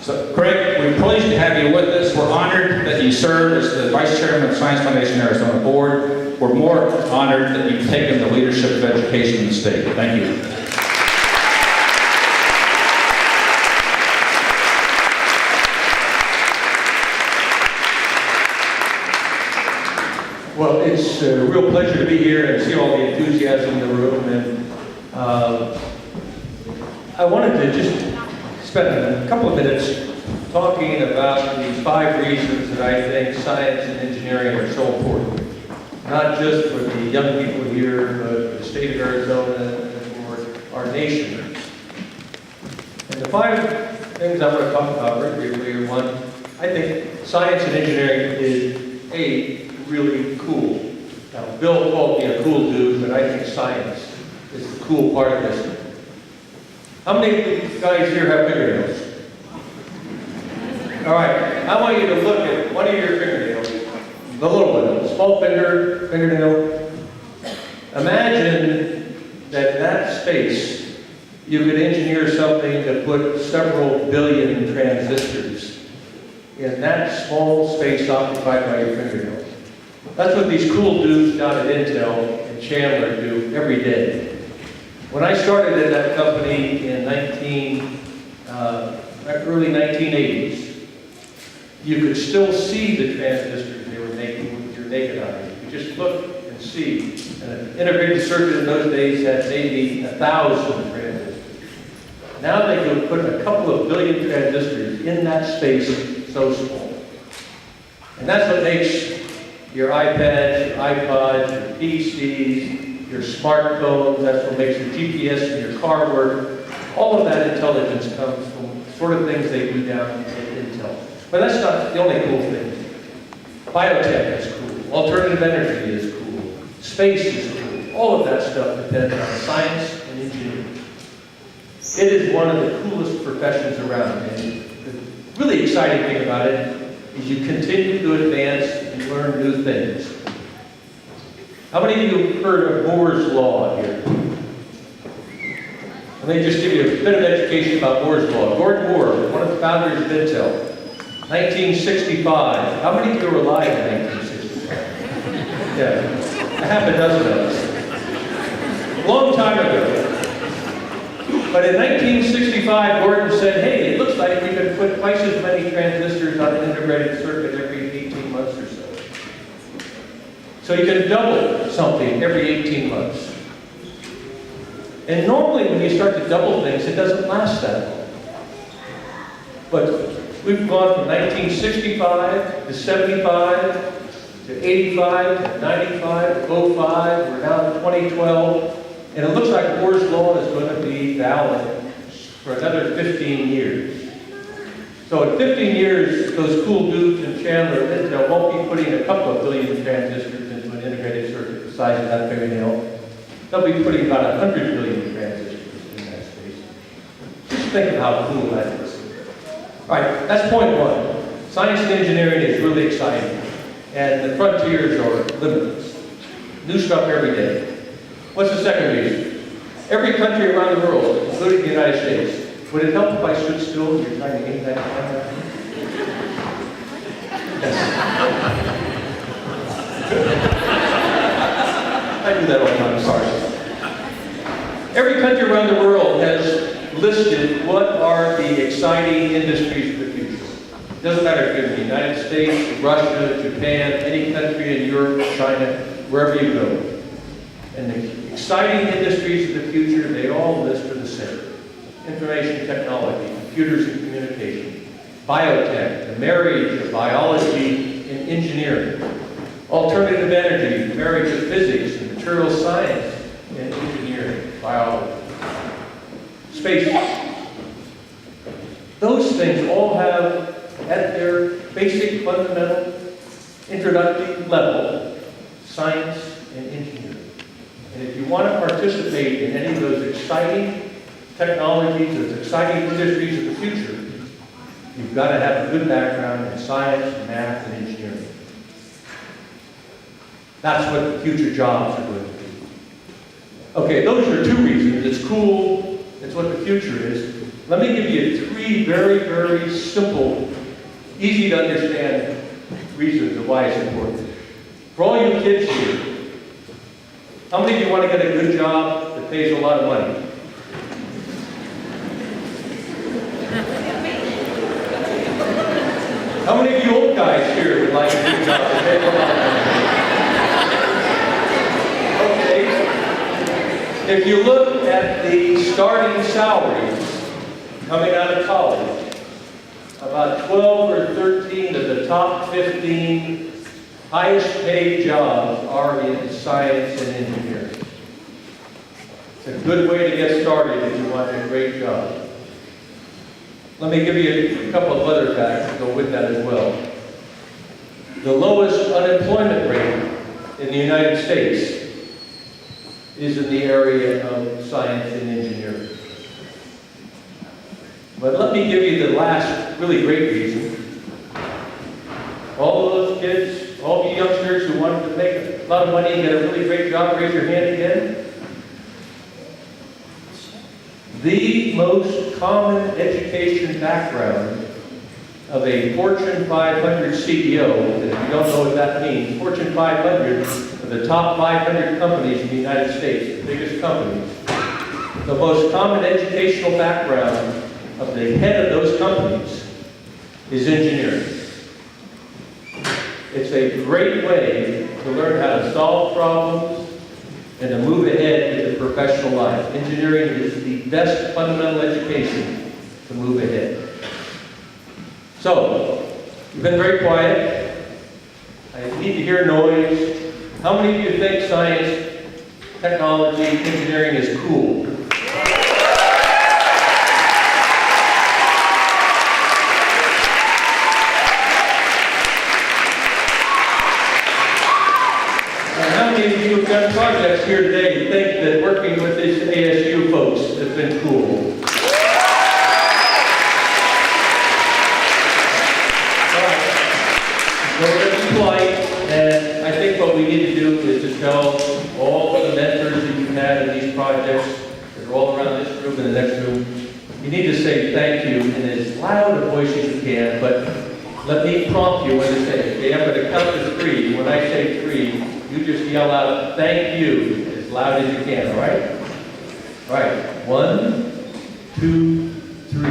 So, Craig, we're pleased to have you with us. We're honored that you serve as the Vice Chairman of the Science Foundation Arizona Board. We're more honored that you've taken the leadership of education in the state. Thank you. Well, it's a real pleasure to be here and see all the enthusiasm in the room. And I wanted to just spend a couple of minutes talking about these 5 reasons that I think science and engineering are so important. Not just for the young people here, but for the state of Arizona and for our nation. And the 5 things I'm going to talk about very briefly are: 1, I think science and engineering is really cool. Now, Bill called me a cool dude, but I think science is the cool part of this. How many of you guys here have fingernails? All right, I want you to look at one of your fingernails, the little one, the small fingernail. Imagine that in that space, you could engineer something to put several billion transistors in that small space occupied by your fingernail. That's what these cool dudes down at Intel and Chandler do every day. When I started at that company in early 1980s, you could still see the transistors they were making with your naked eye. You could just look and see. And an integrated circuit in those days had maybe 1,000 transistors. Now they can put a couple of billion transistors in that space so small. And that's what makes your iPads, your iPods, your PCs, your smartphones, that's what makes your GPS and your car work. All of that intelligence comes from sort of things they do down at Intel. But that's not the only cool thing. Biotech is cool. Alternative energy is cool. Space is cool. All of that stuff depends on science and engineering. It is one of the coolest professions around. And the really exciting thing about it is you continue to advance and learn new things. How many of you have heard of Moore's Law here? Let me just give you a bit of education about Moore's Law. Gordon Moore, one of the founders of Intel, 1965. How many of you were alive in 1965? Yeah, a half a dozen of us. A long time ago. But in 1965, Gordon said, hey, it looks like we could put twice as many transistors on an integrated circuit every 18 months or so. So you can double something every 18 months. And normally when you start to double things, it doesn't last that long. But we've gone from 1965 to 75 to 85 to 95 to 05. We're now in 2012. And it looks like Moore's Law is going to be valid for another 15 years. So in 15 years, those cool dudes in Chandler and Intel won't be putting a couple of billion transistors into an integrated circuit the size of that fingernail. They'll be putting about 100 billion transistors in that space. Just think of how cool that is. All right, that's point 1. Science and engineering is really exciting. And the frontiers are limitless. New stuff every day. What's the second reason? Every country around the world, including the United States, would it help if I stood still and you're trying to aim that camera? Yes. I do that all the time, sorry. Every country around the world has listed what are the exciting industries of the future. It doesn't matter if you're in the United States, Russia, Japan, any country in Europe, China, wherever you go. And the exciting industries of the future, they all list are the same. Information technology, computers and communication, biotech, the marriage of biology and engineering, alternative energy, the marriage of physics and material science and engineering, biology, space. Those things all have, at their basic, fundamental, introductory level, science and engineering. And if you want to participate in any of those exciting technologies, those exciting industries of the future, you've got to have a good background in science, math, and engineering. That's what the future jobs are going to be. Okay, those are 2 reasons. It's cool, it's what the future is. Let me give you three very, very simple, easy to understand reasons of why it's important. For all you kids here, how many of you want to get a good job that pays a lot of money? How many of you old guys here would like a good job that pays a lot of money? Okay. If you look at the starting salaries coming out of college, about 12 or 13 of the top 15 highest paid jobs are in science and engineering. It's a good way to get started if you want a great job. Let me give you a couple of other facts to go with that as well. The lowest unemployment rate in the United States is in the area of science and engineering. But let me give you the last really great reason. All of those kids, all you youngsters who wanted to make a lot of money and get a really great job, raise your hand again. The most common education background of a Fortune 500 CEO, and if you don't know what that means, Fortune 500 are the top 500 companies in the United States, the biggest companies. The most common educational background of the head of those companies is engineering. It's a great way to learn how to solve problems and to move ahead in the professional life. Engineering is the best fundamental education to move ahead. So, you've been very quiet. I need to hear noise. How many of you think science, technology, engineering is cool? How many of you have done projects here today who think that working with these ASU folks has been cool? We're going to be polite, and I think what we need to do is to tell all the mentors that you've had in these projects that are all around this room and the next room, you need to say thank you in as loud a voice as you can, but let me prompt you when to say it. Okay, I'm going to count to 3. When I say 3, you just yell out, thank you, as loud as you can, all right? All right, 1, 2, 3.